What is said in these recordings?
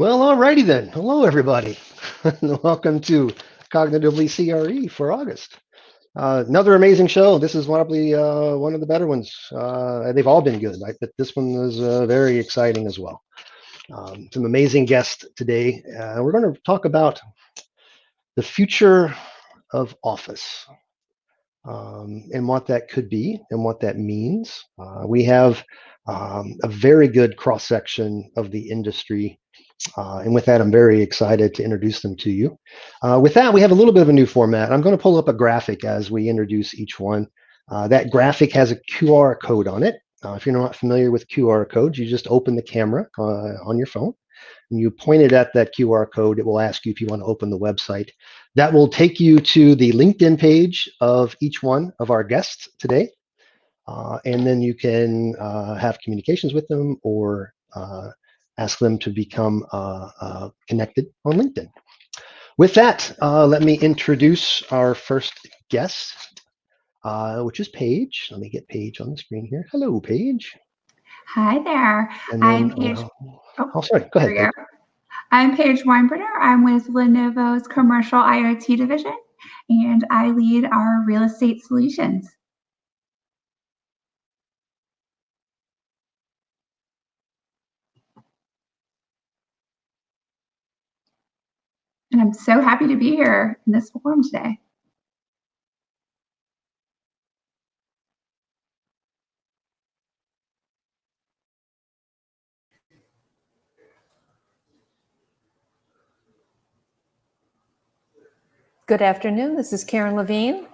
Well, alrighty then. Hello, everybody. Welcome to Cognitively CRE for August. Another amazing show. This is probably one of the better ones. They've all been good, right? But this one is very exciting as well. Some amazing guests today. We're going to talk about the future of office and what that could be and what that means. We have a very good cross section of the industry. And with that, I'm very excited to introduce them to you. With that, we have a little bit of a new format. I'm going to pull up a graphic as we introduce each one. That graphic has a QR code on it. If you're not familiar with QR codes, you just open the camera on your phone and you point it at that QR code. It will ask you if you want to open the website. That will take you to the LinkedIn page of each one of our guests today. And then you can have communications with them or ask them to become connected on LinkedIn. With that, let me introduce our first guest, which is Paige. Let me get Paige on the screen here. Hello, Paige. Hi there. And then, I'm Paige. Sorry. Go ahead. Paige. I'm Paige Weinberger. I'm with Lenovo's Commercial IoT division, and I lead our real estate solutions. And I'm so happy to be here in this forum today. Good afternoon. This is Karen Levine.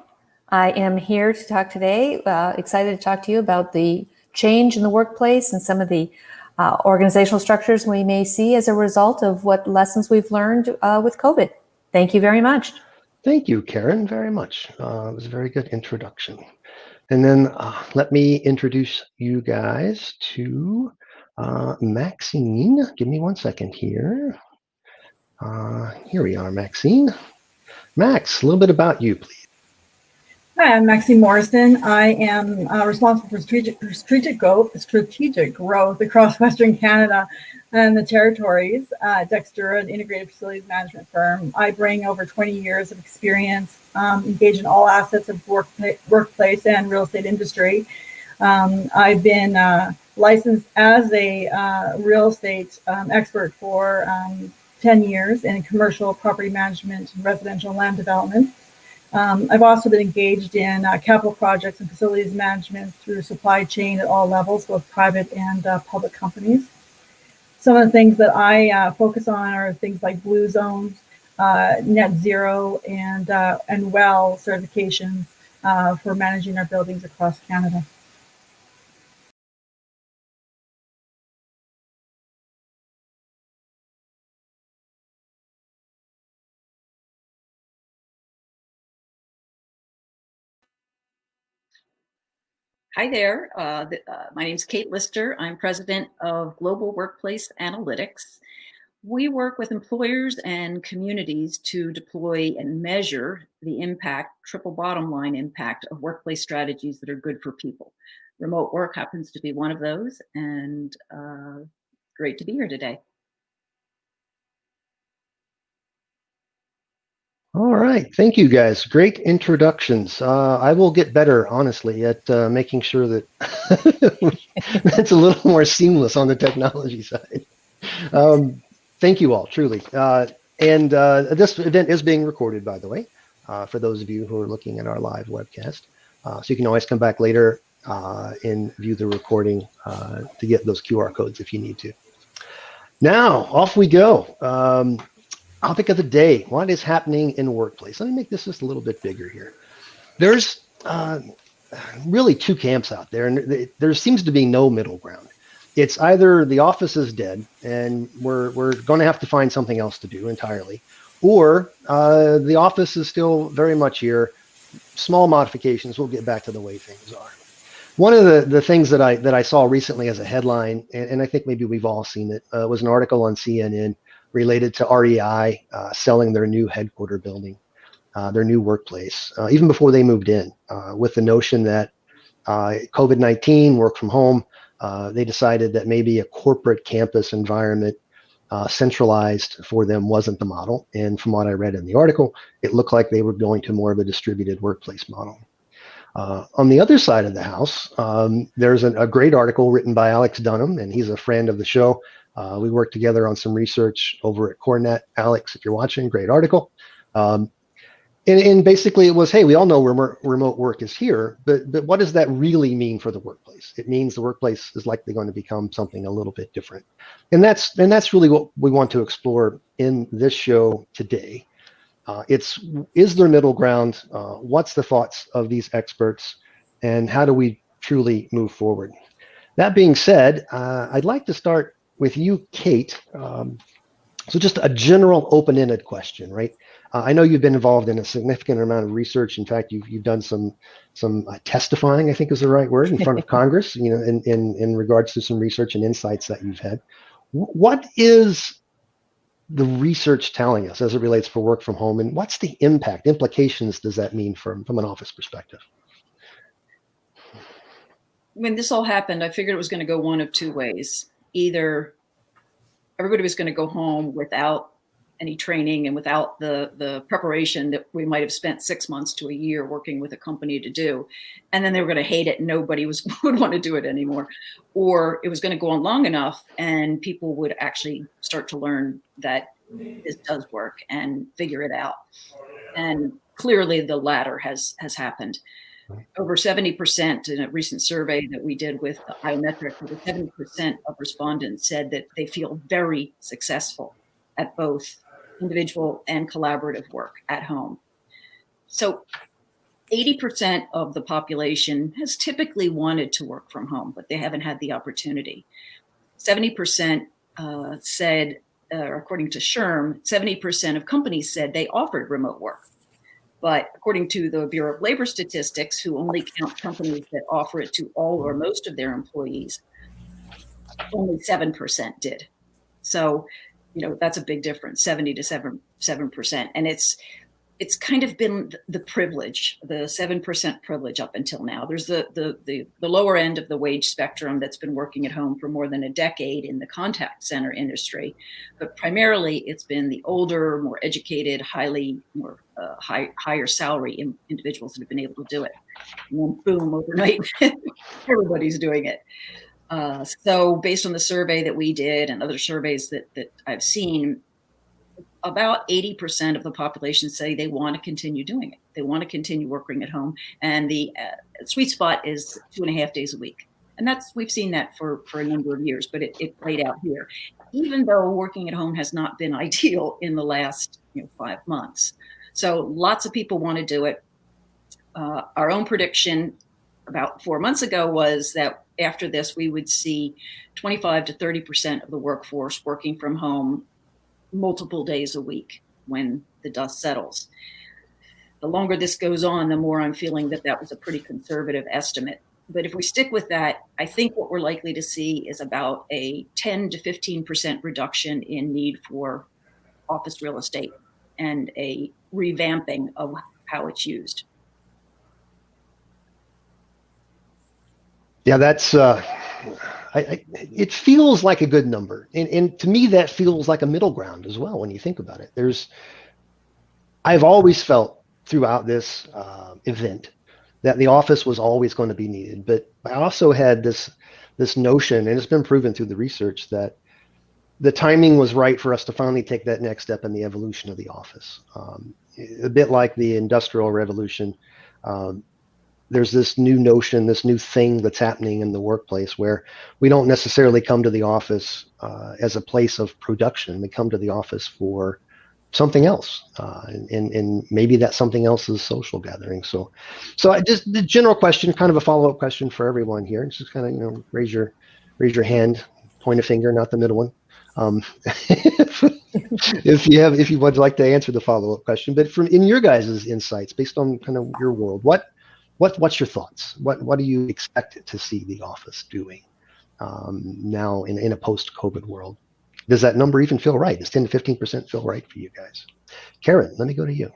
I am here to talk today, excited to talk to you about the change in the workplace and some of the organizational structures we may see as a result of what lessons we've learned with COVID. Thank you very much. Thank you, Karen, very much. It was a very good introduction. And then let me introduce you guys to Maxine. Give me 1 second here. Here we are, Maxine. Max, a little bit about you, please. Hi, I'm Maxine Morrison. I am responsible for strategic growth across Western Canada and the territories. Dexter, an integrated facilities management firm. I bring over 20 years of experience, engaged in all assets of workplace and real estate industry. I've been licensed as a real estate expert for 10 years in commercial property management and residential land development. I've also been engaged in capital projects and facilities management through supply chain at all levels, both private and public companies. Some of the things that I focus on are things like blue zones, net zero, and WELL certifications for managing our buildings across Canada. Hi there. My name is Kate Lister. I'm president of Global Workplace Analytics. We work with employers and communities to deploy and measure the impact, triple bottom line impact of workplace strategies that are good for people. Remote work happens to be one of those, and great to be here today. All right. Thank you, guys. Great introductions. I will get better, honestly, at making sure that that's a little more seamless on the technology side. Thank you all, truly. And this event is being recorded, by the way, for those of you who are looking at our live webcast. So you can always come back later and view the recording to get those QR codes if you need to. Now, off we go. Topic of the day, what is happening in the workplace? Let me make this just a little bit bigger here. There's really two camps out there, and there seems to be no middle ground. It's either the office is dead and we're going to have to find something else to do entirely, or the office is still very much here. Small modifications, we'll get back to the way things are. One of the things that I saw recently as a headline, and I think maybe we've all seen it, was an article on CNN related to REI selling their new headquarter building, their new workplace, even before they moved in, with the notion that COVID-19, work from home, they decided that maybe a corporate campus environment centralized for them wasn't the model. And from what I read in the article, it looked like they were going to more of a distributed workplace model. On the other side of the house, there's a great article written by Alex Dunham, and he's a friend of the show. We worked together on some research over at CoreNet. Alex, if you're watching, great article. And basically it was, hey, we all know remote work is here, but what does that really mean for the workplace? It means the workplace is likely going to become something a little bit different. And that's really what we want to explore in this show today. Is there middle ground? What's the thoughts of these experts? And how do we truly move forward? That being said, I'd like to start with you, Kate. So just a general open-ended question, right? I know you've been involved in a significant amount of research. In fact, you've done some testifying, I think is the right word, in front of Congress, in regards to some research and insights that you've had. What is the research telling us as it relates for work from home, and what's the implications does that mean from an office perspective? When this all happened, I figured it was going to go one of two ways. Either everybody was going to go home without any training and without the preparation that we might have spent 6 months to a year working with a company to do. And then they were going to hate it and nobody would want to do it anymore. Or it was going to go on long enough and people would actually start to learn that this does work and figure it out. And clearly the latter has happened. Over 70% in a recent survey that we did with Iometric, over 70% of respondents said that they feel very successful at both individual and collaborative work at home. So 80% of the population has typically wanted to work from home, but they haven't had the opportunity. 70% said, according to SHRM, 70% of companies said they offered remote work. But according to the Bureau of Labor Statistics, who only count companies that offer it to all or most of their employees, only 7% did. So, that's a big difference, 70 to 7%. And it's kind of been the privilege, the 7% privilege up until now. There's the lower end of the wage spectrum that's been working at home for more than a decade in the contact center industry. But primarily it's been the older, more educated, higher salary individuals that have been able to do it. And then boom, overnight, everybody's doing it. So based on the survey that we did and other surveys that I've seen, about 80% of the population say they want to continue doing it. They want to continue working at home. And the sweet spot is 2.5 days a week. And we've seen that for a number of years, but it played out here, even though working at home has not been ideal in the last 5 months. So lots of people want to do it. Our own prediction about 4 months ago was that after this, we would see 25 to 30% of the workforce working from home multiple days a week when the dust settles. The longer this goes on, the more I'm feeling that was a pretty conservative estimate. But if we stick with that, I think what we're likely to see is about a 10 to 15% reduction in need for office real estate and a revamping of how it's used. Yeah, that's it feels like a good number. And to me, that feels like a middle ground as well when you think about it. I've always felt throughout this event that the office was always going to be needed. But I also had this notion, and it's been proven through the research, that the timing was right for us to finally take that next step in the evolution of the office. A bit like the Industrial Revolution, there's this new notion, this new thing that's happening in the workplace where we don't necessarily come to the office as a place of production. We come to the office for something else, and maybe that something else is social gathering. So I just, the general question, kind of a follow-up question for everyone here. Just kind of raise your hand, point a finger, not the middle one. If you would like to answer the follow-up question, but in your guys' insights, based on kind of your world, what's your thoughts? What do you expect to see the office doing now in a post-COVID world? Does that number even feel right? Does 10 to 15% feel right for you guys? Karen, let me go to you.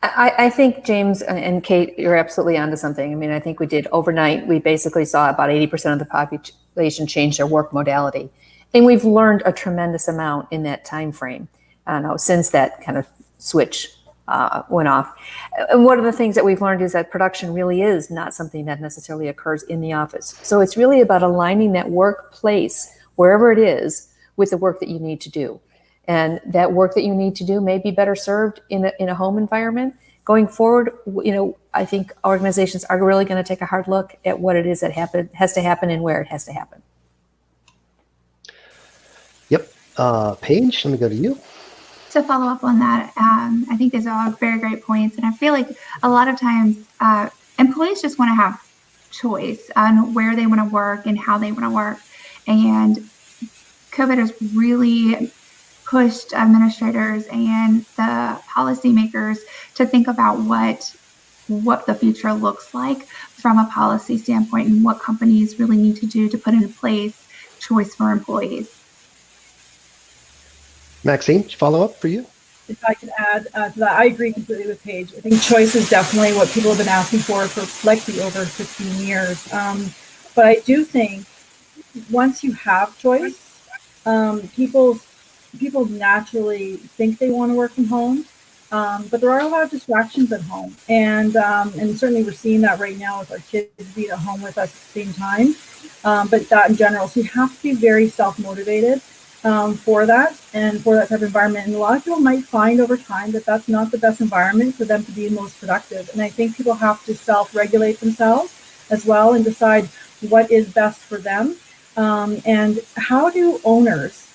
I think, James and Kate, you're absolutely onto something. I mean, I think we did overnight. We basically saw about 80% of the population change their work modality. And we've learned a tremendous amount in that time frame, since that kind of switch went off. And one of the things that we've learned is that production really is not something that necessarily occurs in the office. So it's really about aligning that workplace, wherever it is, with the work that you need to do. And that work that you need to do may be better served in a home environment. Going forward, I think organizations are really going to take a hard look at what it is that has to happen and where it has to happen. Yep. Paige, let me go to you. To follow up on that, I think those are all very great points. And I feel like a lot of times employees just want to have choice on where they want to work and how they want to work. And COVID has really pushed administrators and the policymakers to think about what the future looks like from a policy standpoint and what companies really need to do to put into place choice for employees. Maxine, follow up for you? If I could add to that, I agree completely with Paige. I think choice is definitely what people have been asking for likely over 15 years. But I do think once you have choice, people naturally think they want to work from home. But there are a lot of distractions at home. And certainly we're seeing that right now with our kids being at home with us at the same time. But that in general. So you have to be very self-motivated for that and for that type of environment. And a lot of people might find over time that that's not the best environment for them to be most productive. And I think people have to self-regulate themselves as well and decide what is best for them. And how do owners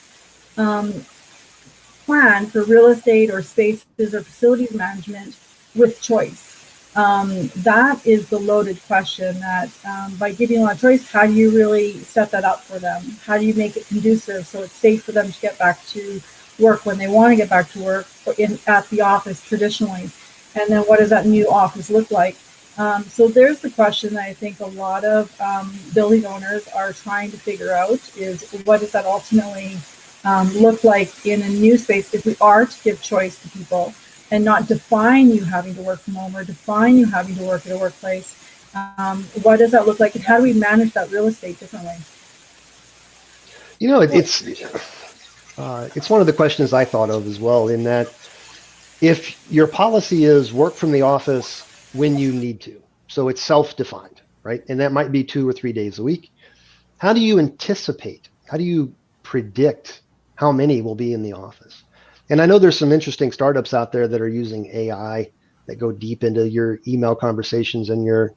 plan for real estate or spaces or facilities management with choice? That is the loaded question that by giving a lot of choice, how do you really set that up for them? How do you make it conducive so it's safe for them to get back to work when they want to get back to work at the office traditionally? And then what does that new office look like? So there's the question that I think a lot of building owners are trying to figure out is what does that ultimately look like in a new space if we are to give choice to people and not define you having to work from home or define you having to work at a workplace. What does that look like and how do we manage that real estate differently? It's one of the questions I thought of as well, in that if your policy is work from the office when you need to, so it's self-defined, right? And that might be 2 or 3 days a week. How do you anticipate? How do you predict how many will be in the office? And I know there's some interesting startups out there that are using AI that go deep into your email conversations and your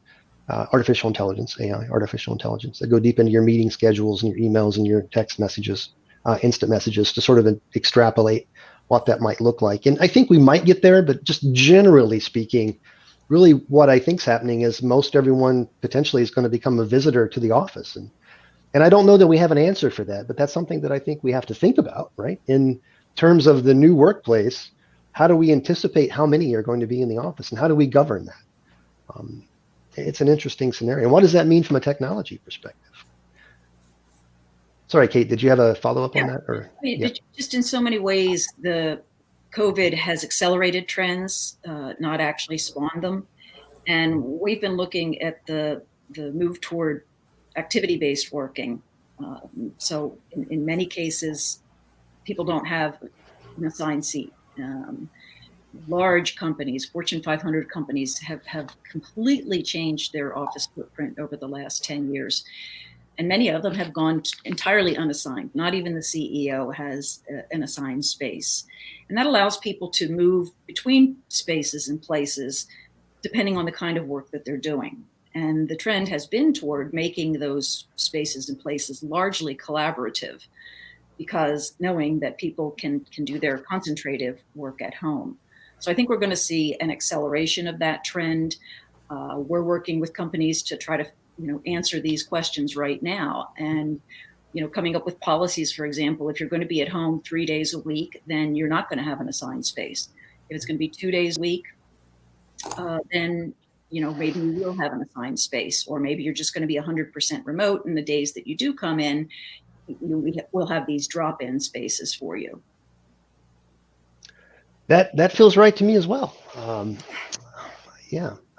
artificial intelligence that go deep into your meeting schedules and your emails and your text messages, instant messages, to sort of extrapolate what that might look like. And I think we might get there, but just generally speaking, really what I think is happening is most everyone potentially is going to become a visitor to the office. And I don't know that we have an answer for that, but that's something that I think we have to think about, right? In terms of the new workplace, how do we anticipate how many are going to be in the office and how do we govern that? It's an interesting scenario. And what does that mean from a technology perspective? Sorry, Kate, did you have a follow-up on that? Or just in so many ways, the COVID has accelerated trends, not actually spawned them. And we've been looking at the move toward activity-based working. So in many cases, people don't have an assigned seat. Large companies, Fortune 500 companies have completely changed their office footprint over the last 10 years. And many of them have gone entirely unassigned. Not even the CEO has an assigned space. And that allows people to move between spaces and places depending on the kind of work that they're doing. And the trend has been toward making those spaces and places largely collaborative, because knowing that people can do their concentrative work at home. So I think we're going to see an acceleration of that trend. We're working with companies to try to answer these questions right now. And coming up with policies, for example, if you're going to be at home 3 days a week, then you're not going to have an assigned space. If it's going to be 2 days a week, then maybe you will have an assigned space, or maybe you're just going to be 100% remote, and the days that you do come in, we'll have these drop-in spaces for you. That feels right to me as well.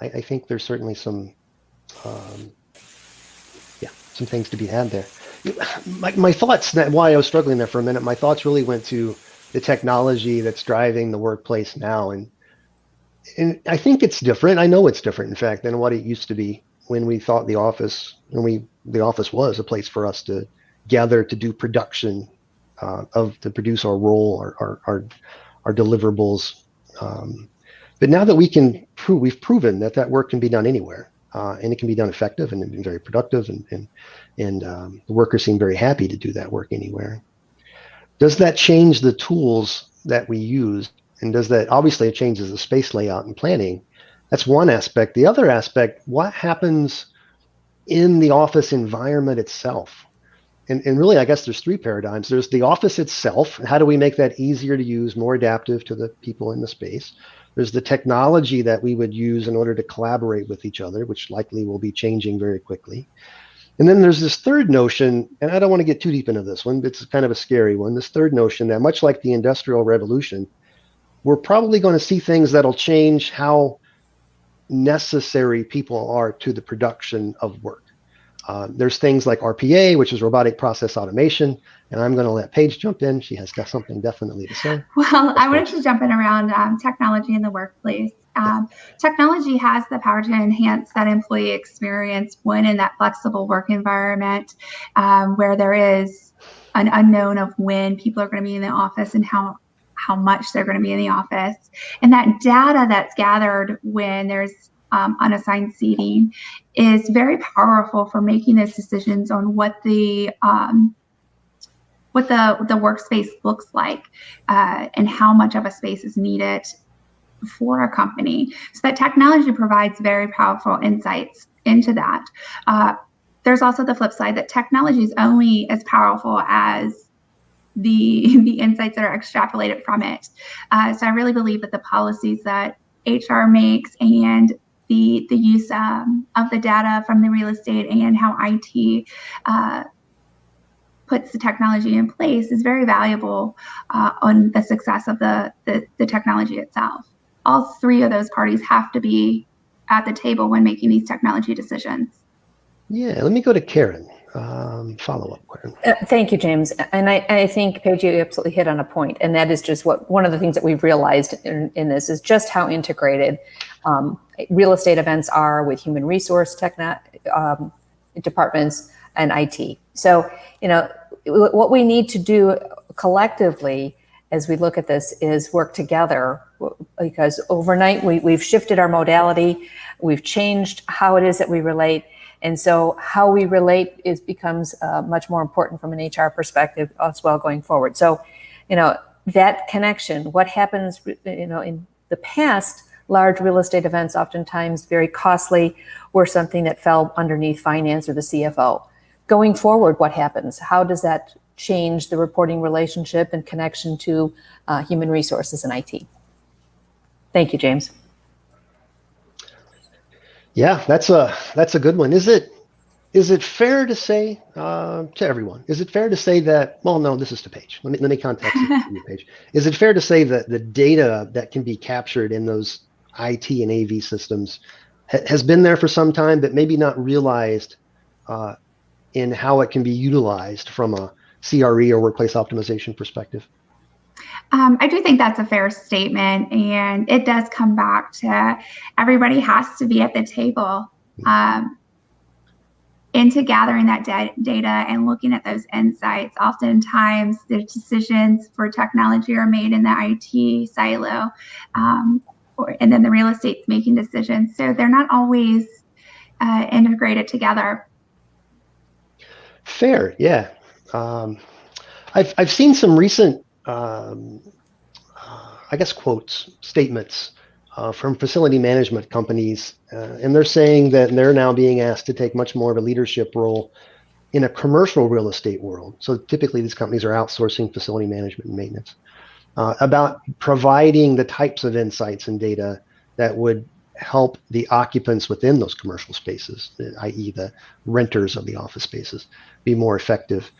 I think there's certainly some things to be had there. my thoughts, that why I was struggling there for a minute, my thoughts really went to the technology that's driving the workplace now. And I think it's different. I know it's different, in fact, than what it used to be when we thought the office was a place for us to gather to do production to produce our role, our deliverables. But now that we've proven that work can be done anywhere, and it can be done effective and very productive, and the workers seem very happy to do that work anywhere. Does that change the tools that we use? And does that, obviously it changes the space layout and planning. That's one aspect. The other aspect, what happens in the office environment itself? And really, I guess there's three paradigms. There's the office itself. How do we make that easier to use, more adaptive to the people in the space? There's the technology that we would use in order to collaborate with each other, which likely will be changing very quickly. And then there's this third notion, and I don't want to get too deep into this one, but it's kind of a scary one. This third notion that, much like the Industrial Revolution, we're probably going to see things that'll change how necessary people are to the production of work. There's things like RPA, which is robotic process automation, and I'm going to let Paige jump in. She has got something definitely to say. Well, I wanted to jump in around technology in the workplace. Technology has the power to enhance that employee experience when in that flexible work environment, where there is an unknown of when people are going to be in the office and how much they're going to be in the office. And that data that's gathered when there's unassigned seating is very powerful for making those decisions on what the workspace looks like, and how much of a space is needed for a company. So that technology provides very powerful insights into that. There's also the flip side that technology is only as powerful as the insights that are extrapolated from it. So I really believe that the policies that HR makes and the use of the data from the real estate and how IT puts the technology in place is very valuable on the success of the technology itself. All three of those parties have to be at the table when making these technology decisions. Yeah, let me go to Karen. Follow-up, Karen. Thank you, James. And I think, Paige, you absolutely hit on a point, and that is just one of the things that we've realized in this is just how integrated real estate events are with human resource departments and IT. So, what we need to do collectively as we look at this is work together, because overnight we've shifted our modality, we've changed how it is that we relate. And so how we relate becomes much more important from an HR perspective as well going forward. So, that connection, what happens, in the past, large real estate events, oftentimes very costly, were something that fell underneath finance or the CFO. Going forward, what happens? How does that change the reporting relationship and connection to human resources and IT? Thank you, James. Yeah, that's a good one. Is it fair to say to everyone? Is it fair to say that? Well, no, this is to Paige. Let me context it to you, Paige. Is it fair to say that the data that can be captured in those IT and AV systems has been there for some time, but maybe not realized in how it can be utilized from a CRE or workplace optimization perspective? I do think that's a fair statement, and it does come back to everybody has to be at the table into gathering that data and looking at those insights. Oftentimes, the decisions for technology are made in the IT silo, and then the real estate's making decisions. So they're not always integrated together. Fair, yeah. I've seen some recent statements from facility management companies, and they're saying that they're now being asked to take much more of a leadership role in a commercial real estate world. So typically these companies are outsourcing facility management and maintenance, about providing the types of insights and data that would help the occupants within those commercial spaces, i.e. the renters of the office spaces, be more effective.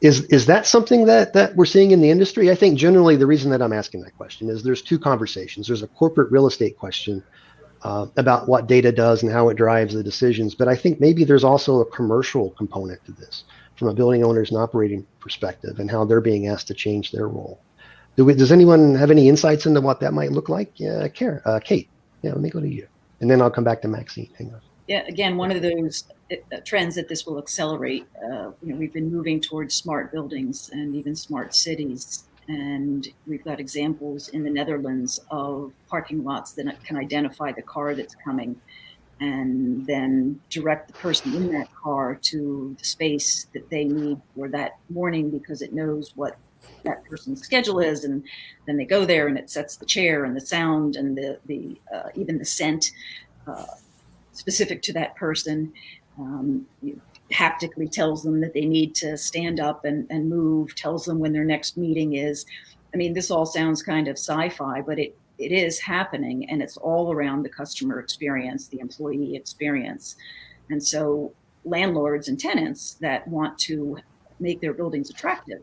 Is that something that we're seeing in the industry? I think generally the reason that I'm asking that question is there's two conversations. There's a corporate real estate question about what data does and how it drives the decisions, but I think maybe there's also a commercial component to this from a building owner's and operating perspective and how they're being asked to change their role. Does anyone have any insights into what that might look like? Kate, yeah, let me go to you. And then I'll come back to Maxine. Hang on. Yeah, again, one of those trends that this will accelerate. We've been moving towards smart buildings and even smart cities. And we've got examples in the Netherlands of parking lots that can identify the car that's coming and then direct the person in that car to the space that they need for that morning because it knows what that person's schedule is. And then they go there and it sets the chair and the sound and the even the scent specific to that person. Haptically tells them that they need to stand up and move, tells them when their next meeting is. I mean, this all sounds kind of sci-fi, but it is happening, and it's all around the customer experience, the employee experience. And so landlords and tenants that want to make their buildings attractive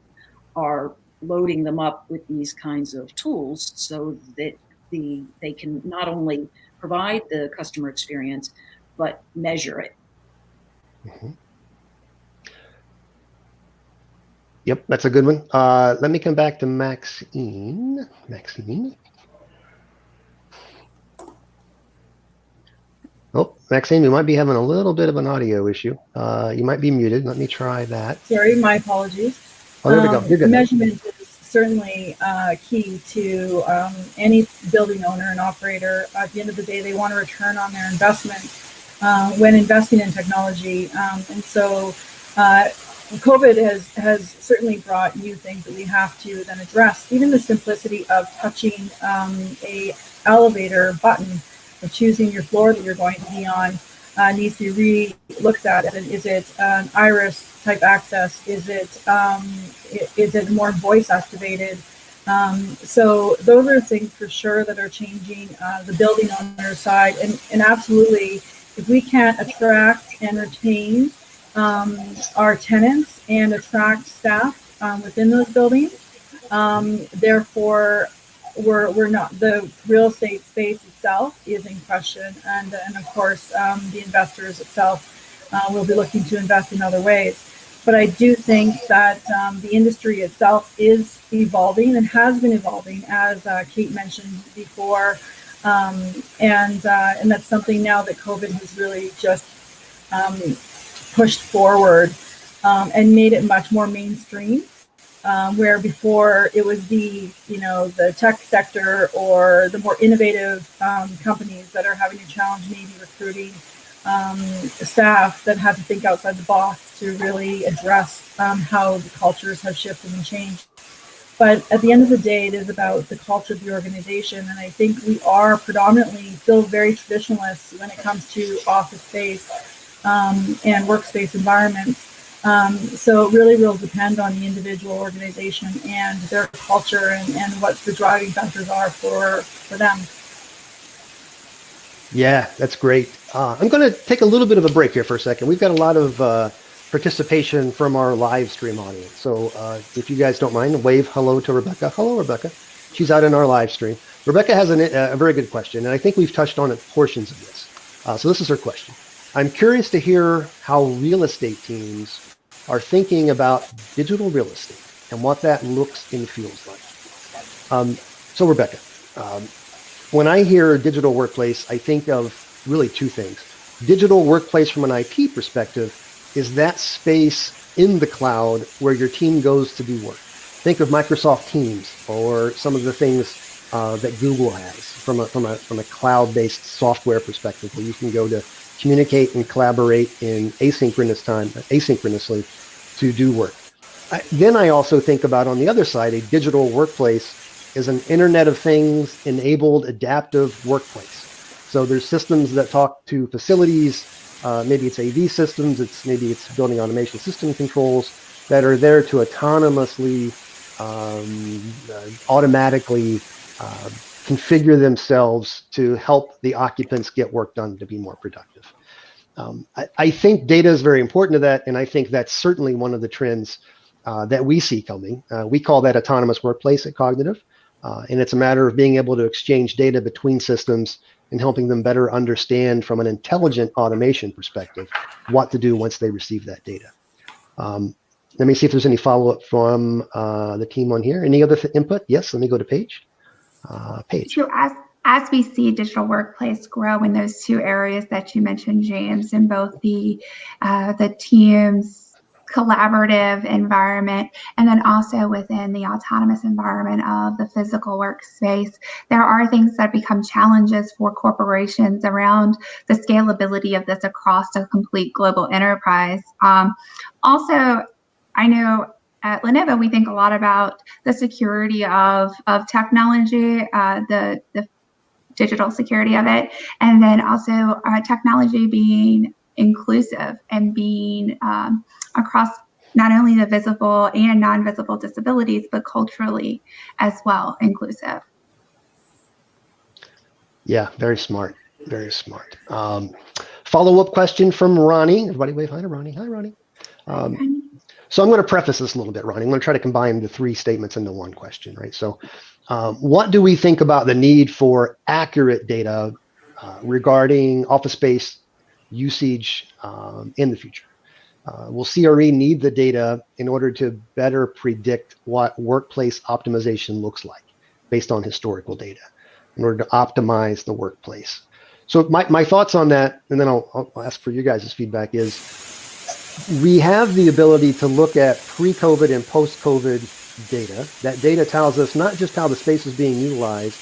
are loading them up with these kinds of tools so that they can not only provide the customer experience, but measure it. Mm-hmm. Yep, that's a good one. Let me come back to Maxine. Oh, Maxine, you might be having a little bit of an audio issue. You might be muted. Let me try that. Sorry, my apologies. Oh, there we go. You're good. Measurement is certainly key to any building owner and operator. At the end of the day, they want a return on their investment when investing in technology. And so COVID has certainly brought new things that we have to then address. Even the simplicity of touching a elevator button or choosing your floor that you're going to be on needs to be really looked at. Is it an iris type access? Is it more voice activated? So those are things for sure that are changing the building owner side. And absolutely, if we can't attract and retain our tenants and attract staff within those buildings, therefore we're not, the real estate space itself is in question, and of course the investors itself will be looking to invest in other ways. But I do think that the industry itself is evolving and has been evolving, as Kate mentioned before, and that's something now that COVID has really just pushed forward and made it much more mainstream, where before it was the tech sector or the more innovative companies that are having a challenge maybe recruiting staff that have to think outside the box to really address how the cultures have shifted and changed. But at the end of the day, it is about the culture of the organization. And I think we are predominantly still very traditionalists when it comes to office space and workspace environments. So it really will depend on the individual organization and their culture and what the driving factors are for them. Yeah, that's great. I'm going to take a little bit of a break here for a second. We've got a lot of participation from our live stream audience. So if you guys don't mind, wave hello to Rebecca. Hello, Rebecca. She's out in our live stream. Rebecca has a very good question, and I think we've touched on it portions of this. So this is her question. I'm curious to hear how real estate teams are thinking about digital real estate and what that looks and feels like. So Rebecca, when I hear digital workplace, I think of really two things. Digital workplace from an IT perspective is that space in the cloud where your team goes to do work. Think of Microsoft Teams or some of the things that Google has from a cloud-based software perspective, where you can go to communicate and collaborate in asynchronously to do work. Then I also think about, on the other side, a digital workplace is an Internet of Things enabled adaptive workplace. So there's systems that talk to facilities, maybe it's AV systems, maybe it's building automation system controls that are there to autonomously, automatically configure themselves to help the occupants get work done to be more productive. I think data is very important to that, and I think that's certainly one of the trends that we see coming. We call that autonomous workplace at Cognitive, and it's a matter of being able to exchange data between systems and helping them better understand from an intelligent automation perspective what to do once they receive that data. Let me see if there's any follow-up from the team on here. Any other input? Yes, let me go to Paige. Paige. So as we see digital workplace grow in those two areas that you mentioned, James, in both the teams collaborative environment and then also within the autonomous environment of the physical workspace, there are things that become challenges for corporations around the scalability of this across a complete global enterprise. Also, I know at Lenovo, we think a lot about the security of technology, the digital security of it, and then also technology being inclusive and being across not only the visible and non-visible disabilities, but culturally as well inclusive. Yeah, very smart. Very smart. Follow-up question from Ronnie. Everybody wave hi to Ronnie. Hi, Ronnie. So I'm going to preface this a little bit, Ronnie. I'm going to try to combine the three statements into one question, right? So what do we think about the need for accurate data regarding office space usage in the future? Will CRE need the data in order to better predict what workplace optimization looks like based on historical data in order to optimize the workplace? So my thoughts on that, and then I'll ask for you guys' feedback, is we have the ability to look at pre-COVID and post-COVID data. That data tells us not just how the space is being utilized,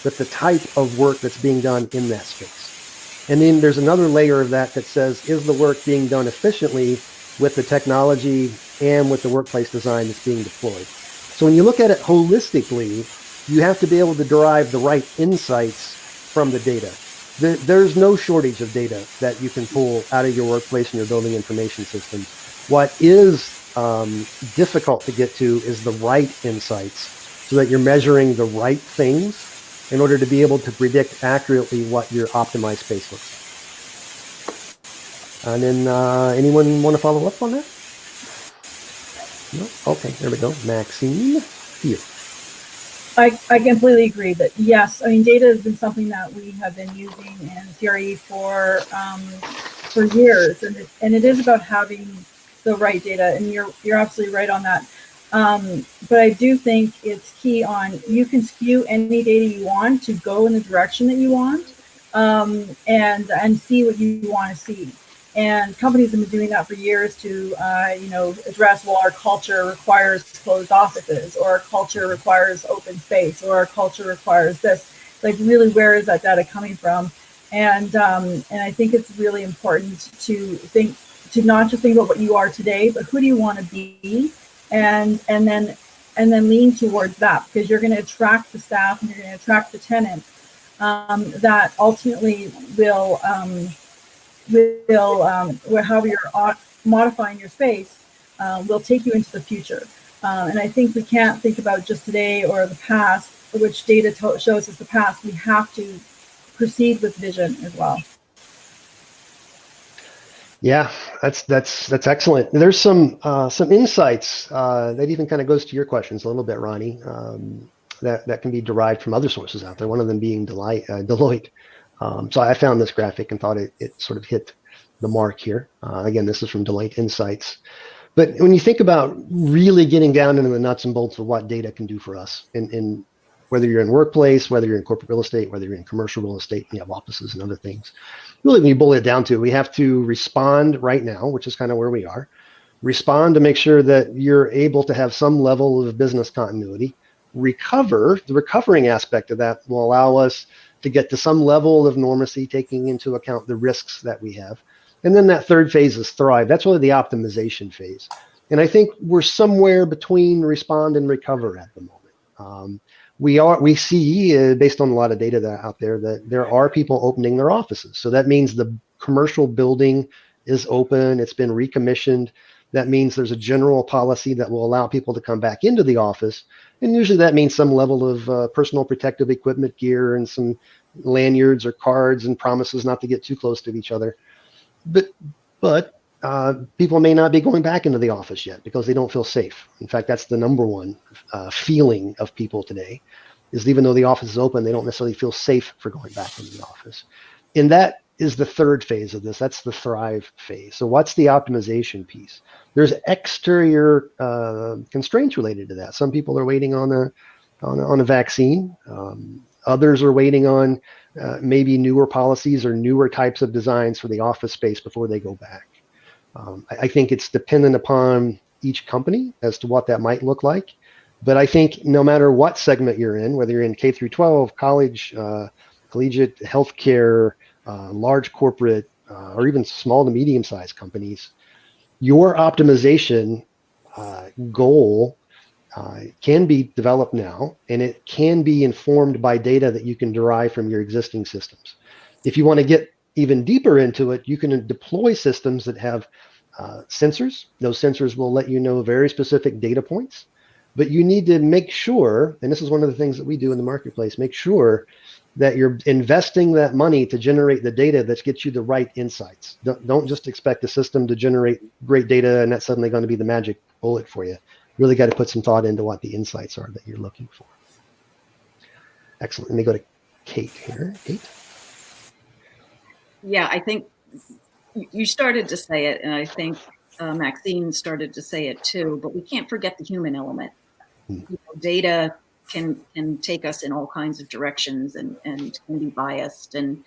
but the type of work that's being done in that space. And then there's another layer of that that says, is the work being done efficiently with the technology and with the workplace design that's being deployed? So when you look at it holistically, you have to be able to derive the right insights from the data. There's no shortage of data that you can pull out of your workplace and your building information systems. What is difficult to get to is the right insights so that you're measuring the right things in order to be able to predict accurately what your optimized space looks like. And then anyone want to follow up on that? No? Okay, there we go. Maxine, here. I completely agree that yes, I mean data has been something that we have been using in CRE for years, and it is about having the right data, and you're absolutely right on that. But I do think it's key on you can skew any data you want to go in the direction that you want, and see what you want to see. And companies have been doing that for years to, address, well, our culture requires closed offices, or our culture requires open space, or our culture requires this. Like, really, where is that data coming from? And I think it's really important to not just think about what you are today, but who do you want to be, and then lean towards that, because you're going to attract the staff and you're going to attract the tenants that ultimately will. How you're modifying your space will take you into the future. And I think we can't think about just today or the past, which data shows us the past. We have to proceed with vision as well. Yeah, that's excellent. There's some insights that even kind of goes to your questions a little bit, Ronnie, that can be derived from other sources out there. One of them being Deloitte. So I found this graphic and thought it sort of hit the mark here. Again, this is from Deloitte Insights. But when you think about really getting down into the nuts and bolts of what data can do for us, in whether you're in workplace, whether you're in corporate real estate, whether you're in commercial real estate, and you have offices and other things, really when you boil it down to, we have to respond right now, which is kind of where we are. Respond to make sure that you're able to have some level of business continuity. Recover, the recovering aspect of that will allow us to get to some level of normalcy, taking into account the risks that we have. And then that third phase is thrive. That's really the optimization phase. And I think we're somewhere between respond and recover at the moment. We see, based on a lot of data that out there, that there are people opening their offices. So that means the commercial building is open, it's been recommissioned. That means there's a general policy that will allow people to come back into the office. And usually that means some level of personal protective equipment gear and some lanyards or cards and promises not to get too close to each other. But people may not be going back into the office yet because they don't feel safe. In fact, that's the number one feeling of people today, is even though the office is open, they don't necessarily feel safe for going back into the office. And that is the third phase of this. That's the thrive phase. So what's the optimization piece? There's exterior constraints related to that. Some people are waiting on a vaccine. Others are waiting on maybe newer policies or newer types of designs for the office space before they go back. I think it's dependent upon each company as to what that might look like. But I think no matter what segment you're in, whether you're in K through 12, college, collegiate, healthcare, large corporate, or even small to medium-sized companies, your optimization goal can be developed now, and it can be informed by data that you can derive from your existing systems. If you want to get even deeper into it, you can deploy systems that have sensors. Those sensors will let you know very specific data points, but you need to make sure, and this is one of the things that we do in the marketplace, make sure that you're investing that money to generate the data that gets you the right insights. Don't just expect the system to generate great data and that's suddenly going to be the magic bullet for you. You really got to put some thought into what the insights are that you're looking for. Excellent. Let me go to Kate here. Kate? Yeah, I think you started to say it, and I think Maxine started to say it too, but we can't forget the human element. Data can take us in all kinds of directions and can be biased, and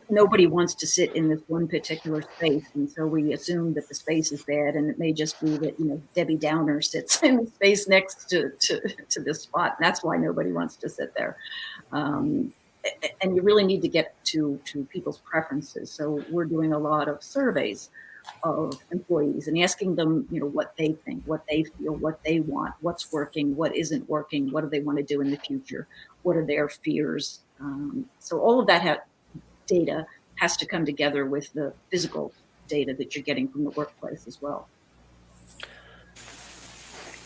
nobody wants to sit in this one particular space, and so we assume that the space is bad, and it may just be that Debbie Downer sits in the space next to this spot, and that's why nobody wants to sit there. And you really need to get to people's preferences. So we're doing a lot of surveys of employees and asking them, what they think, what they feel, what they want, what's working, what isn't working, what do they want to do in the future, what are their fears. So all of that data has to come together with the physical data that you're getting from the workplace as well.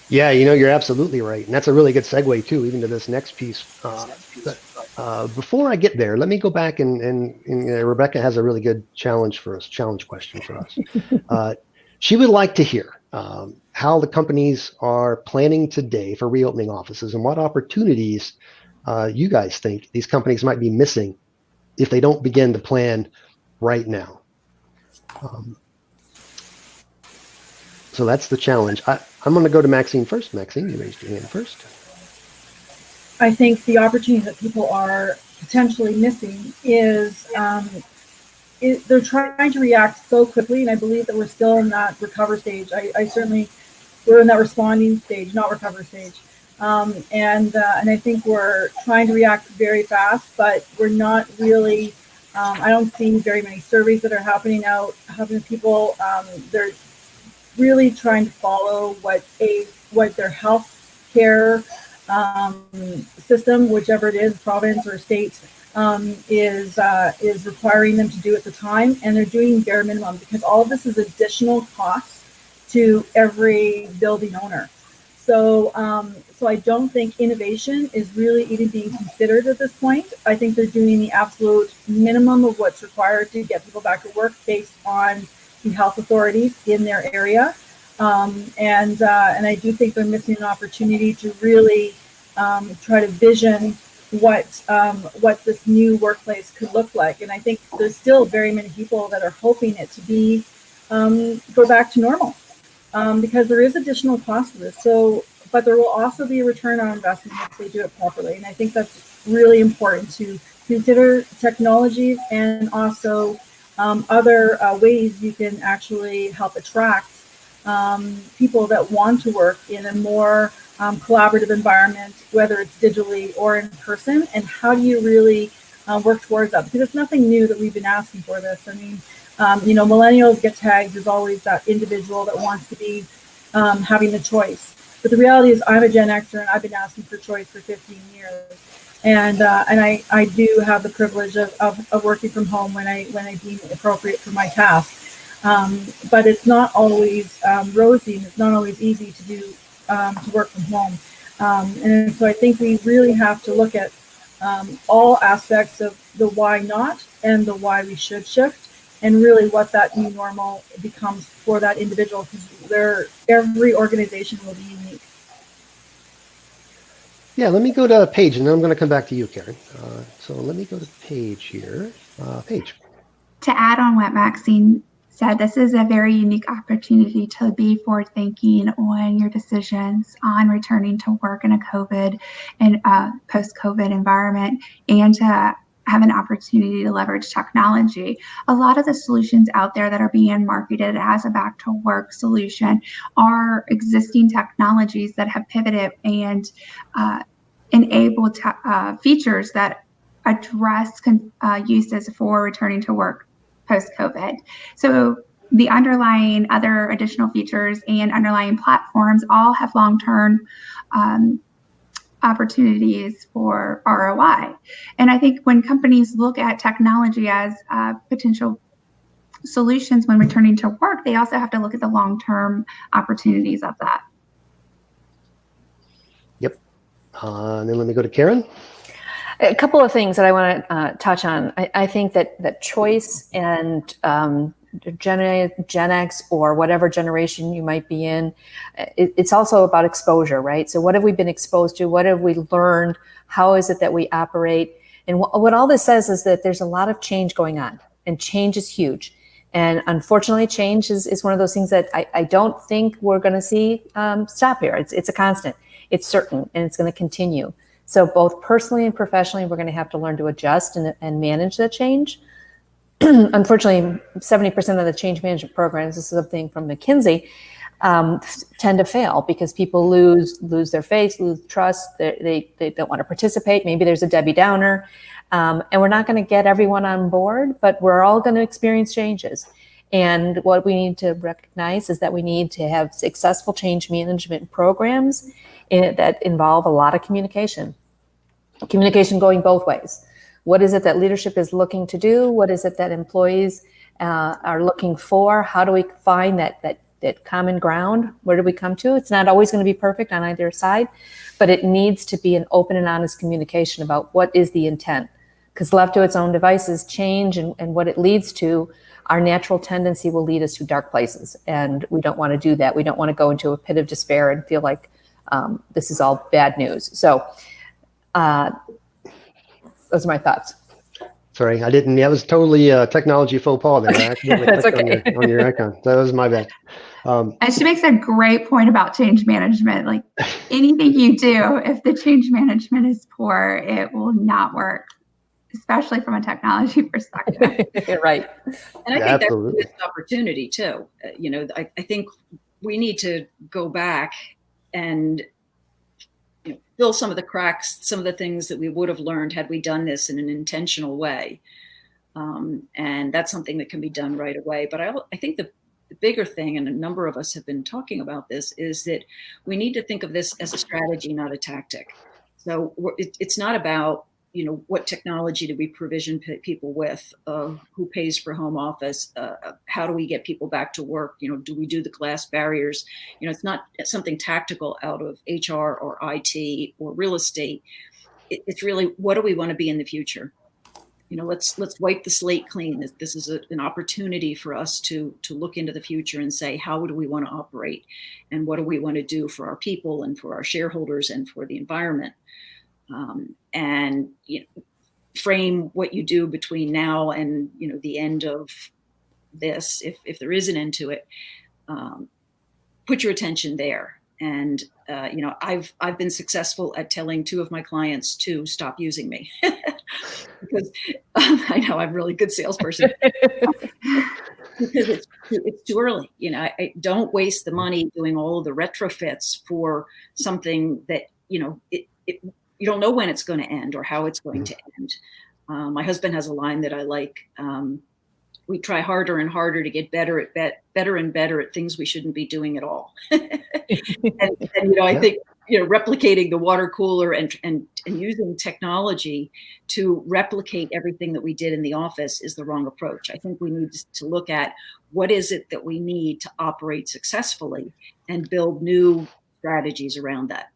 Yeah, you're absolutely right. And that's a really good segue too, even to this next piece. Before I get there, let me go back and Rebecca has a really good challenge question for us. She would like to hear how the companies are planning today for reopening offices and what opportunities you guys think these companies might be missing if they don't begin to plan right now. So that's the challenge. I'm going to go to Maxine first. Maxine, you raised your hand first. I think the opportunity that people are potentially missing is they're trying to react so quickly, and I believe that we're still in that recover stage. I certainly, we're in that responding stage, not recover stage. And I think we're trying to react very fast, but we're not really, I don't see very many surveys that are happening people. They're really trying to follow what their health care system, whichever it is, province or state, is requiring them to do at the time, and they're doing bare minimum because all of this is additional costs to every building owner. So I don't think innovation is really even being considered at this point. I think they're doing the absolute minimum of what's required to get people back to work based on the health authorities in their area. And I do think they're missing an opportunity to really try to vision what this new workplace could look like. And I think there's still very many people that are hoping it to be go back to normal because there is additional cost to this. So, but there will also be a return on investment if they do it properly. And I think that's really important to consider technologies and also other ways you can actually help attract people that want to work in a more collaborative environment, whether it's digitally or in person, and how do you really work towards that? Because it's nothing new that we've been asking for this. I mean, millennials get tagged as always that individual that wants to be having the choice. But the reality is I'm a Gen Xer and I've been asking for choice for 15 years. And I do have the privilege of working from home when I deem it appropriate for my task. But it's not always rosy, and it's not always easy to do to work from home. And so I think we really have to look at all aspects of the why not and the why we should shift, and really what that new normal becomes for that individual, because every organization will be unique. Yeah, let me go to Paige, and then I'm going to come back to you, Karen. So let me go to Paige here. Paige. To add on what Maxine said, this is a very unique opportunity to be forward thinking on your decisions on returning to work in a COVID and post-COVID environment, and to have an opportunity to leverage technology. A lot of the solutions out there that are being marketed as a back to work solution are existing technologies that have pivoted and enabled features that address uses for returning to work post-COVID. So the underlying other additional features and underlying platforms all have long-term opportunities for ROI. And I think when companies look at technology as potential solutions when returning to work, they also have to look at the long-term opportunities of that. Yep. And then let me go to Karen. A couple of things that I want to touch on. I think that choice and Gen X or whatever generation you might be in, it's also about exposure, right? So what have we been exposed to? What have we learned? How is it that we operate? And what all this says is that there's a lot of change going on, and change is huge. And unfortunately, change is one of those things that I don't think we're going to see stop here. It's a constant. It's certain, and it's going to continue. So both personally and professionally, we're going to have to learn to adjust and manage that change. Unfortunately, 70% of the change management programs, this is something from McKinsey, tend to fail because people lose their faith, lose trust. They don't want to participate. Maybe there's a Debbie Downer. And we're not going to get everyone on board, but we're all going to experience changes. And what we need to recognize is that we need to have successful change management programs that involve a lot of communication going both ways. What is it that leadership is looking to do? What is it that employees are looking for? How do we find that common ground? Where do we come to? It's not always going to be perfect on either side, but it needs to be an open and honest communication about what is the intent. Because left to its own devices, change and what it leads to, our natural tendency will lead us to dark places. And we don't want to do that. We don't want to go into a pit of despair and feel like this is all bad news. So those are my thoughts. Sorry, I didn't. That was totally technology faux pas there. I accidentally That's clicked okay. on your icon. That was my bad. And she makes a great point about change management. Like anything you do, if the change management is poor, it will not work, especially from a technology perspective. Right. And I think Absolutely. that's an opportunity too. I think we need to go back and fill some of the cracks, some of the things that we would have learned had we done this in an intentional way. And that's something that can be done right away. But I think the bigger thing, and a number of us have been talking about this, is that we need to think of this as a strategy, not a tactic. So it's not about, what technology do we provision people with, who pays for home office, how do we get people back to work, do we do the glass barriers? It's not something tactical out of HR or IT or real estate. It's really, what do we want to be in the future? Let's wipe the slate clean. This is an opportunity for us to look into the future and say, how do we want to operate, and what do we want to do for our people and for our shareholders and for the environment, and frame what you do between now and the end of this, if there is an end to it. Put your attention there. And I've been successful at telling 2 of my clients to stop using me because I know I'm a really good salesperson. Because it's too early. I don't waste the money doing all of the retrofits for something that you don't know when it's going to end or how it's going to end. My husband has a line that I like. We try harder and harder to get better and better at things we shouldn't be doing at all. and I think replicating the water cooler and using technology to replicate everything that we did in the office is the wrong approach. I think we need to look at what is it that we need to operate successfully and build new strategies around that.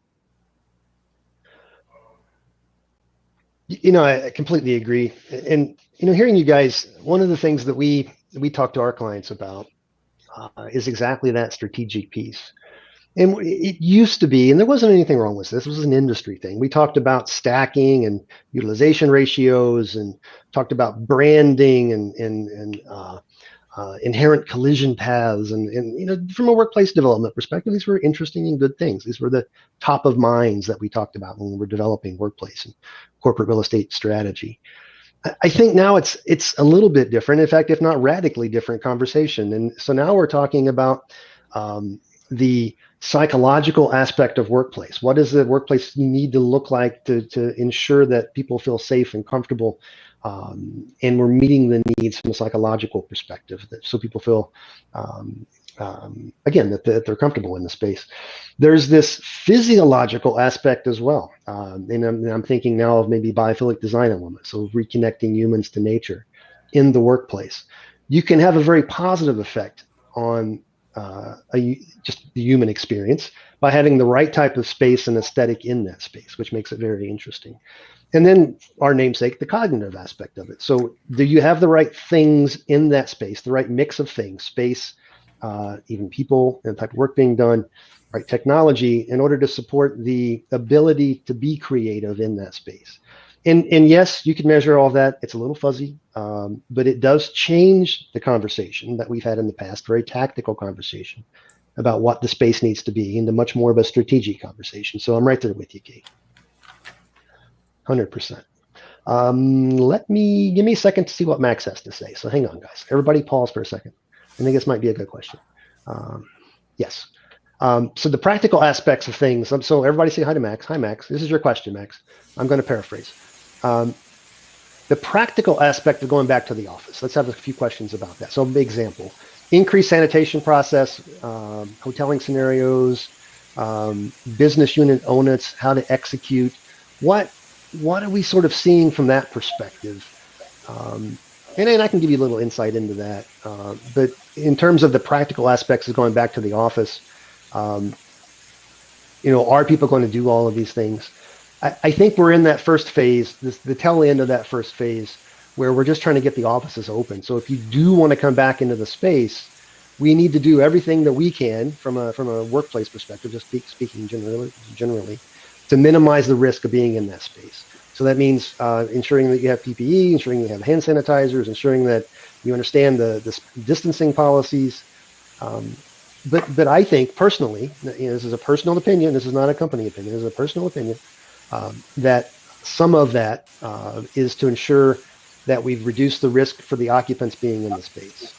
I completely agree. And, hearing you guys, one of the things that we talk to our clients about is exactly that strategic piece. And it used to be, and there wasn't anything wrong with this. This was an industry thing. We talked about stacking and utilization ratios, and talked about branding and inherent collision paths, and from a workplace development perspective, these were interesting and good things. These were the top of minds that we talked about when we were developing workplace and corporate real estate strategy. I think now it's a little bit different. In fact, if not radically different conversation. And so now we're talking about the psychological aspect of workplace. What does the workplace need to look like to ensure that people feel safe and comfortable, and we're meeting the needs from a psychological perspective, so people feel again that they're comfortable in the space. There's this physiological aspect as well, and I'm thinking now of maybe biophilic design elements, so reconnecting humans to nature in the workplace. You can have a very positive effect on just the human experience by having the right type of space and aesthetic in that space, which makes it very interesting. And then our namesake, the cognitive aspect of it. So do you have the right things in that space, the right mix of things, space, even people, and the type of work being done, right technology, in order to support the ability to be creative in that space? And yes, you can measure all that. It's a little fuzzy, but it does change the conversation that we've had in the past, very tactical conversation about what the space needs to be, into much more of a strategic conversation. So I'm right there with you, Kate. 100%. Give me a second to see what Max has to say. So hang on, guys. Everybody pause for a second. I think this might be a good question. Yes. So the practical aspects of things. So everybody say hi to Max. Hi, Max. This is your question, Max. I'm going to paraphrase. The practical aspect of going back to the office. Let's have a few questions about that. So an example, increased sanitation process, hoteling scenarios, business unit owners, how to execute. What are we sort of seeing from that perspective? And I can give you a little insight into that. But in terms of the practical aspects of going back to the office, are people going to do all of these things? I think we're in that first phase, the tail end of that first phase, where we're just trying to get the offices open. So if you do want to come back into the space, we need to do everything that we can from a workplace perspective, just speaking generally, to minimize the risk of being in that space. So that means ensuring that you have PPE, ensuring you have hand sanitizers, ensuring that you understand the distancing policies. But I think personally, this is a personal opinion. This is not a company opinion. This is a personal opinion, that some of that is to ensure that we've reduced the risk for the occupants being in the space,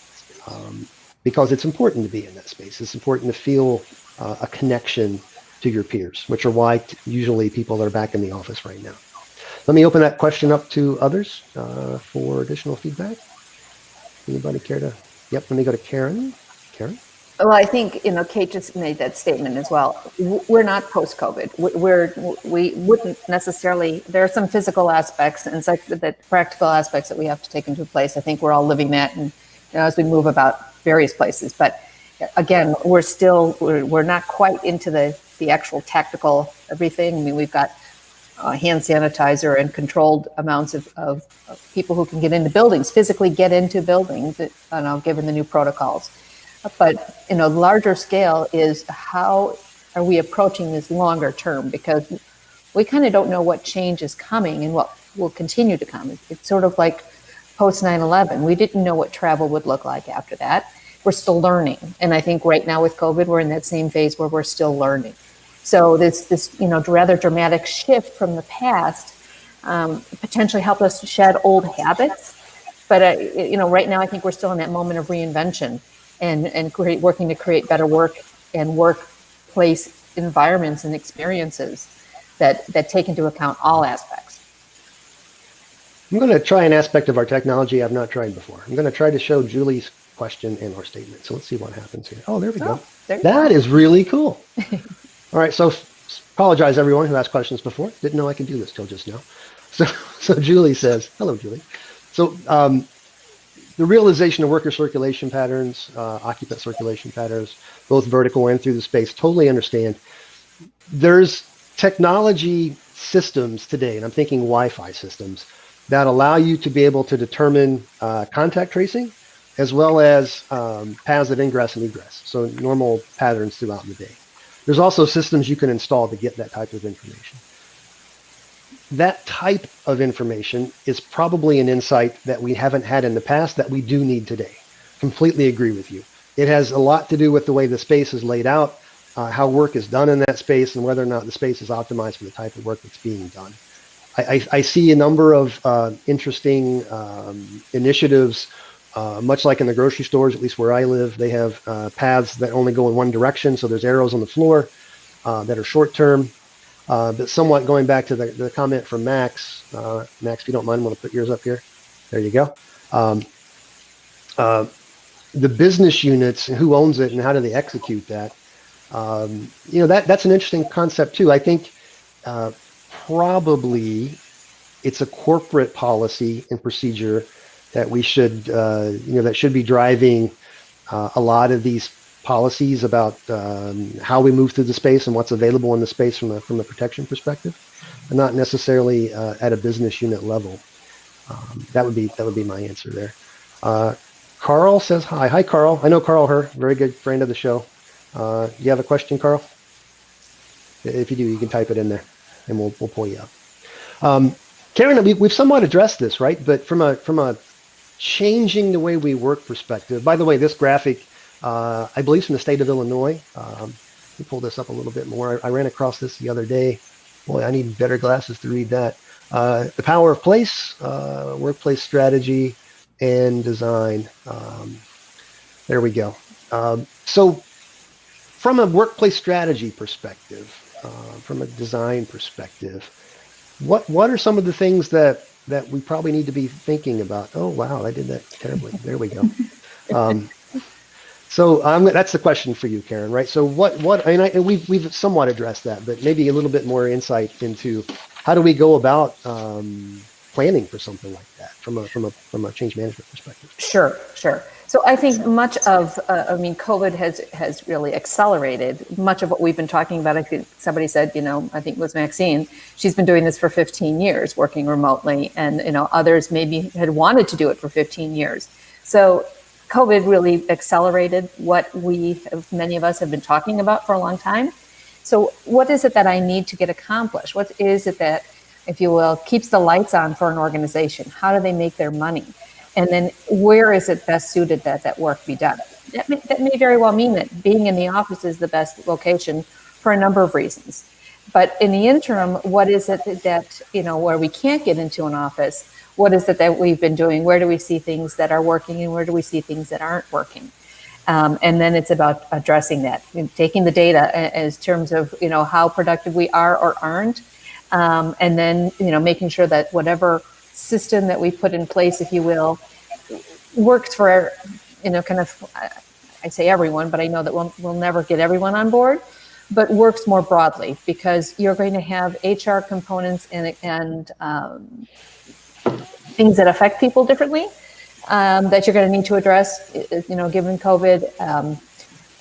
because it's important to be in that space. It's important to feel a connection to your peers, which are why usually people are back in the office right now. Let me open that question up to others for additional feedback. Anybody care to? Yep, let me go to Karen. Karen? Well, I think, Kate just made that statement as well. We're not post-COVID. We wouldn't necessarily, there are some physical aspects and the practical aspects that we have to take into place. I think we're all living that, and as we move about various places. But again, we're not quite into the actual tactical everything. I mean, we've got hand sanitizer and controlled amounts of people who can get into buildings, physically get into buildings, given the new protocols. But larger scale is, how are we approaching this longer term? Because we kind of don't know what change is coming and what will continue to come. It's sort of like post 9/11. We didn't know what travel would look like after that. We're still learning. And I think right now with COVID, we're in that same phase where we're still learning. So this rather dramatic shift from the past potentially helped us to shed old habits. But right now I think we're still in that moment of reinvention and working to create better work and workplace environments and experiences that take into account all aspects. I'm going to try an aspect of our technology I've not tried before. I'm going to try to show Julie's question and our statement. So let's see what happens here. Oh, there we go. That is really cool. All right, so apologize everyone who asked questions before. Didn't know I could do this till just now. So Julie says, hello, Julie. So the realization of worker circulation patterns, occupant circulation patterns, both vertical and through the space, totally understand. There's technology systems today, and I'm thinking Wi-Fi systems, that allow you to be able to determine contact tracing, as well as paths of ingress and egress, so normal patterns throughout the day. There's also systems you can install to get that type of information. That type of information is probably an insight that we haven't had in the past that we do need today. Completely agree with you. It has a lot to do with the way the space is laid out, how work is done in that space, and whether or not the space is optimized for the type of work that's being done. I see a number of interesting initiatives, much like in the grocery stores, at least where I live. They have paths that only go in one direction, so there's arrows on the floor that are short-term. But somewhat going back to the comment from Max. Max, if you don't mind, I'm going to put yours up here. There you go. The business units and who owns it and how do they execute that? That's an interesting concept too. I think probably it's a corporate policy and procedure that we should, that should be driving a lot of these policies about how we move through the space and what's available in the space from a protection perspective, and not necessarily at a business unit level. That would be my answer there. Carl says hi. Hi, Carl. I know Carl Herr, very good friend of the show. Do you have a question, Carl? If you do, you can type it in there, and we'll pull you up. Karen, we've somewhat addressed this, right? But from a changing the way we work perspective. By the way, this graphic, I believe, is from the state of Illinois. Let me pull this up a little bit more. I ran across this the other day. Boy, I need better glasses to read that. The power of place, workplace strategy, and design. There we go. So from a workplace strategy perspective, from a design perspective, what are some of the things that we probably need to be thinking about? Oh, wow, I did that terribly. There we go. So that's the question for you, Karen, right? So and we've somewhat addressed that, but maybe a little bit more insight into how do we go about planning for something like that from a change management perspective? Sure. So I think much of, COVID has really accelerated much of what we've been talking about. I think somebody said, I think it was Maxine, she's been doing this for 15 years, working remotely, and, others maybe had wanted to do it for 15 years. So COVID really accelerated what many of us have been talking about for a long time. So what is it that I need to get accomplished? What is it that, if you will, keeps the lights on for an organization? How do they make their money? And then where is it best suited that work be done? That may very well mean that being in the office is the best location for a number of reasons. But in the interim, what is it that where we can't get into an office, what is it that we've been doing? Where do we see things that are working and where do we see things that aren't working? And then it's about addressing that, taking the data as terms of, how productive we are or aren't. And then, making sure that whatever system that we put in place, if you will, works for, I say everyone, but I know that we'll never get everyone on board, but works more broadly, because you're going to have HR components and things that affect people differently that you're going to need to address, given COVID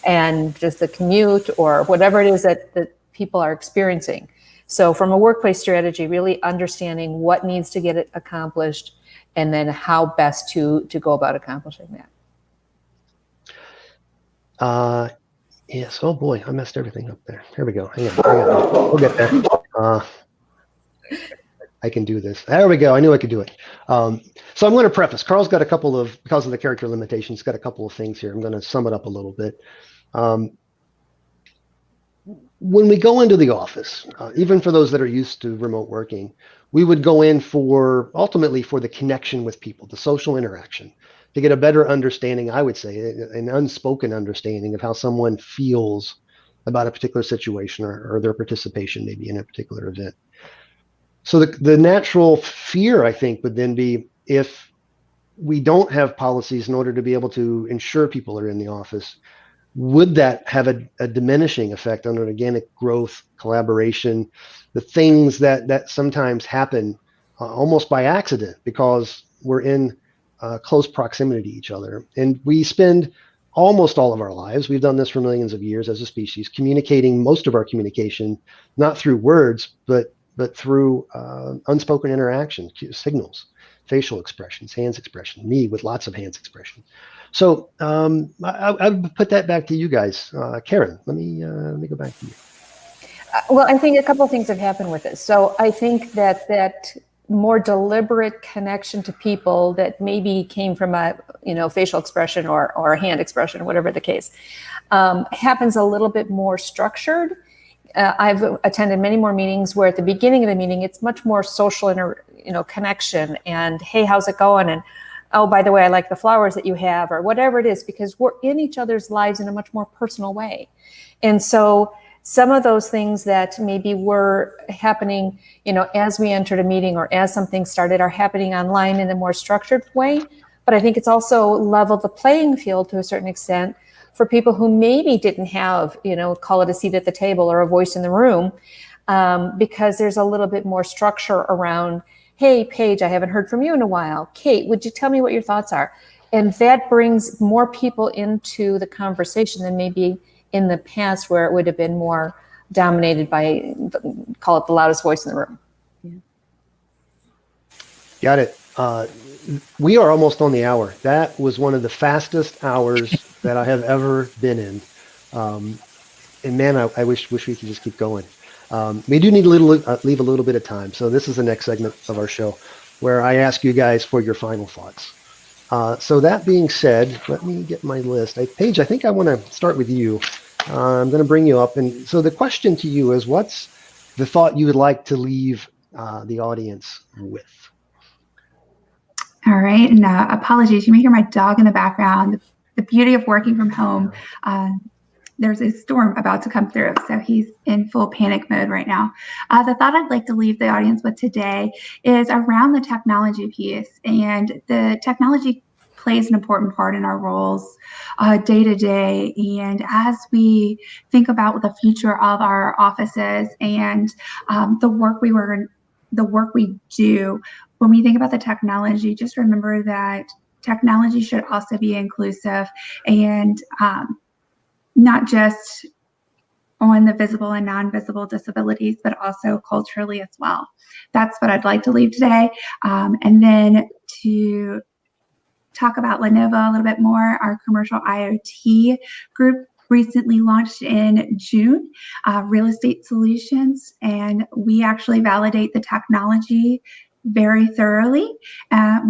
and just the commute or whatever it is that people are experiencing. So from a workplace strategy, really understanding what needs to get it accomplished and then how best to go about accomplishing that. Yes. Oh boy, I messed everything up there. Here we go. Hang on. We'll get there. I can do this. There we go. I knew I could do it. So I'm going to preface. Carl's got because of the character limitations, got a couple of things here. I'm going to sum it up a little bit. When we go into the office, even for those that are used to remote working, we would go in ultimately for the connection with people, the social interaction, to get a better understanding, I would say, an unspoken understanding of how someone feels about a particular situation or their participation maybe in a particular event. So the natural fear, I think, would then be if we don't have policies in order to be able to ensure people are in the office, would that have a diminishing effect on organic growth, collaboration, the things that sometimes happen almost by accident because we're in close proximity to each other? And we spend almost all of our lives, we've done this for millions of years as a species, communicating most of our communication, not through words, but but through unspoken interaction, signals, facial expressions, hands expression, me with lots of hands expression. So I would put that back to you guys. Karen, let me go back to you. Well, I think a couple of things have happened with this. So I think that more deliberate connection to people that maybe came from a facial expression or a hand expression, whatever the case, happens a little bit more structured. I've attended many more meetings where at the beginning of the meeting it's much more social connection and, hey, how's it going? And, oh, by the way, I like the flowers that you have, or whatever it is, because we're in each other's lives in a much more personal way. And so some of those things that maybe were happening, as we entered a meeting or as something started, are happening online in a more structured way. But I think it's also leveled the playing field to a certain extent for people who maybe didn't have, call it a seat at the table or a voice in the room, because there's a little bit more structure around, hey, Paige, I haven't heard from you in a while. Kate, would you tell me what your thoughts are? And that brings more people into the conversation than maybe in the past, where it would have been more dominated by, call it the loudest voice in the room. Got it. We are almost on the hour. That was one of the fastest hours that I have ever been in. And man, I wish we could just keep going. We do need to leave a little bit of time. So this is the next segment of our show where I ask you guys for your final thoughts. So that being said, let me get my list. Paige, I think I want to start with you. I'm going to bring you up. And so the question to you is, what's the thought you would like to leave the audience with? All right. And apologies, you may hear my dog in the background. The beauty of working from home, there's a storm about to come through, so he's in full panic mode right now. The thought I'd like to leave the audience with today is around the technology piece. And the technology plays an important part in our roles day to day. And as we think about the future of our offices and the work we do, when we think about the technology, just remember that technology should also be inclusive and not just on the visible and non-visible disabilities, but also culturally as well. That's what I'd like to leave today. And then to talk about Lenovo a little bit more, our commercial IoT group recently launched in June, Real Estate Solutions, and we actually validate the technology very thoroughly.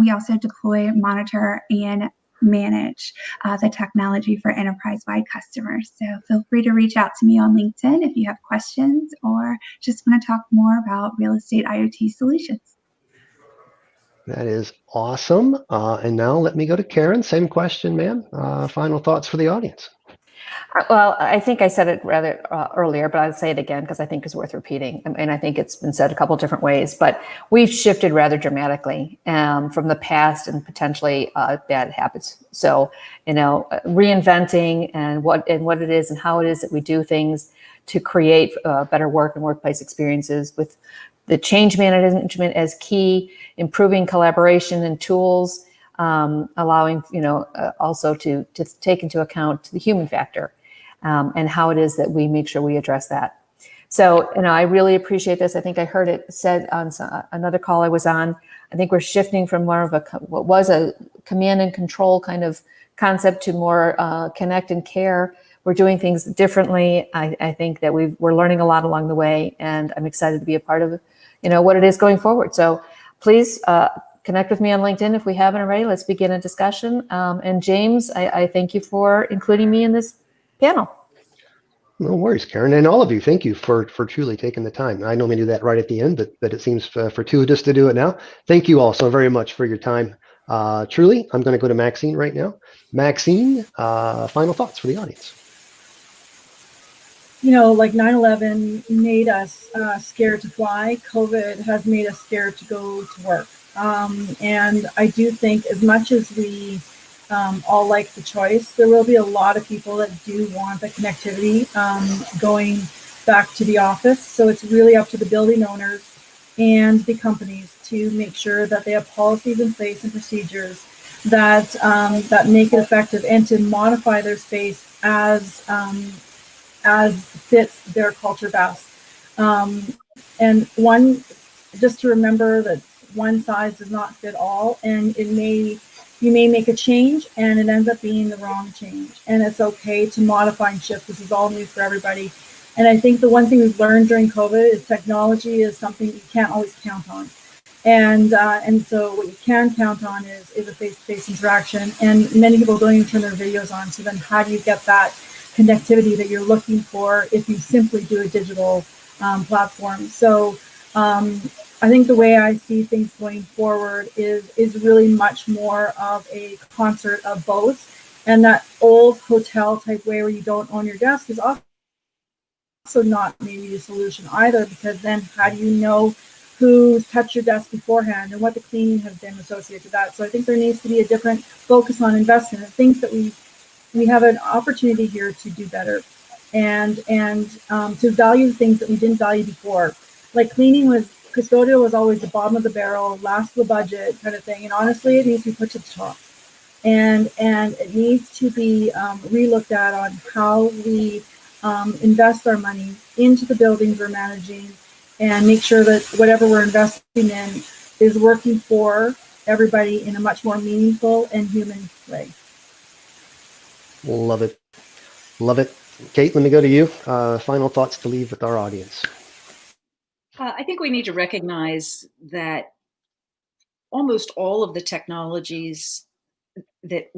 We also deploy, monitor, and manage the technology for enterprise-wide customers. So feel free to reach out to me on LinkedIn if you have questions or just want to talk more about real estate IoT solutions. That is awesome. And now let me go to Karen. Same question, ma'am. Final thoughts for the audience. Well, I think I said it rather earlier, but I'll say it again because I think it's worth repeating. And I think it's been said a couple of different ways, but we've shifted rather dramatically from the past and potentially bad habits. So, reinventing and what it is and how it is that we do things to create better work and workplace experiences, with the change management as key, improving collaboration and tools, allowing, also to take into account the human factor. And how it is that we make sure we address that. So, I really appreciate this. I think I heard it said on another call I was on. I think we're shifting from more of what was a command and control kind of concept to more connect and care. We're doing things differently. I think that we're learning a lot along the way, and I'm excited to be a part of, what it is going forward. So please connect with me on LinkedIn if we haven't already. Let's begin a discussion. And James, I thank you for including me in this panel. No worries, Karen. And all of you, thank you for truly taking the time. I normally do that right at the end, but it seems fortuitous to do it now. Thank you all so very much for your time. Truly, I'm going to go to Maxine right now. Maxine, final thoughts for the audience. Like 9/11 made us scared to fly. COVID has made us scared to go to work. And I do think, as much as we all like the choice, there will be a lot of people that do want the connectivity going back to the office. So it's really up to the building owners and the companies to make sure that they have policies in place and procedures that that make it effective, and to modify their space as fits their culture best. And one, just to remember that one size does not fit all, and you may make a change and it ends up being the wrong change. And it's okay to modify and shift. This is all new for everybody. And I think the one thing we've learned during COVID is technology is something you can't always count on. And so what you can count on is a face-to-face interaction. And many people don't even turn their videos on. So then how do you get that connectivity that you're looking for if you simply do a digital platform? So I think the way I see things going forward is really much more of a concert of both. And that old hotel type way where you don't own your desk is also not maybe the solution either, because then how do you know who's touched your desk beforehand and what the cleaning has been associated to that? So I think there needs to be a different focus on investment and things that we have an opportunity here to do better and to value the things that we didn't value before. Like custodial was always the bottom of the barrel, last of the budget kind of thing. And honestly, it needs to be put to the top. And it needs to be relooked at on how we invest our money into the buildings we're managing and make sure that whatever we're investing in is working for everybody in a much more meaningful and human way. Love it. Love it. Kate, let me go to you. Final thoughts to leave with our audience. I think we need to recognize that almost all of the technologies that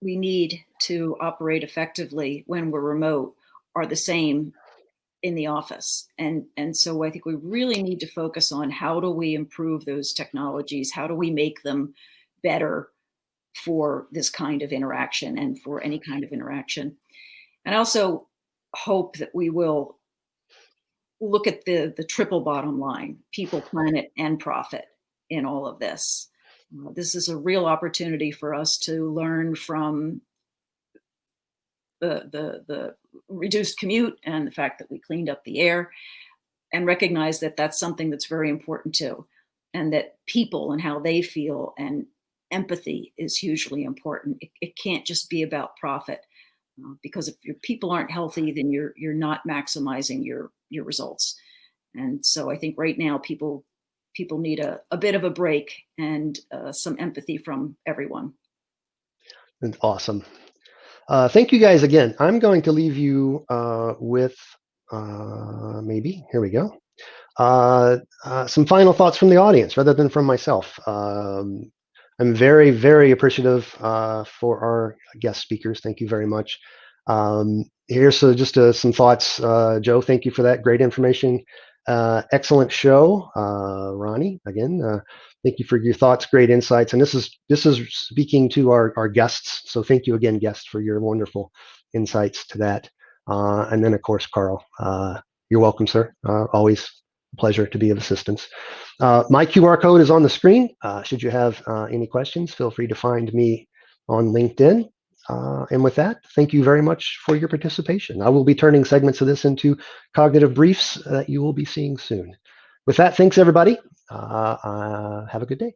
we need to operate effectively when we're remote are the same in the office. And so I think we really need to focus on how do we improve those technologies? How do we make them better for this kind of interaction and for any kind of interaction? And I also hope that we will look at the triple bottom line, people, planet, and profit in all of this. This is a real opportunity for us to learn from the reduced commute and the fact that we cleaned up the air, and recognize that that's something that's very important too, and that people and how they feel and empathy is hugely important. It can't just be about profit, because if your people aren't healthy, then you're not maximizing your results. And so I think right now people need a bit of a break and some empathy from everyone. And awesome. Thank you guys again. I'm going to leave you with maybe, here we go, some final thoughts from the audience rather than from myself. I'm very, very appreciative for our guest speakers. Thank you very much. Here's just some thoughts. Joe, thank you for that. Great information. Excellent show. Ronnie, again, thank you for your thoughts, great insights. And this is speaking to our guests. So thank you again, guests, for your wonderful insights to that. And then, of course, Carl, you're welcome, sir. Always a pleasure to be of assistance. My QR code is on the screen. Should you have any questions, feel free to find me on LinkedIn. And with that, thank you very much for your participation. I will be turning segments of this into cognitive briefs that you will be seeing soon. With that, thanks, everybody. Have a good day.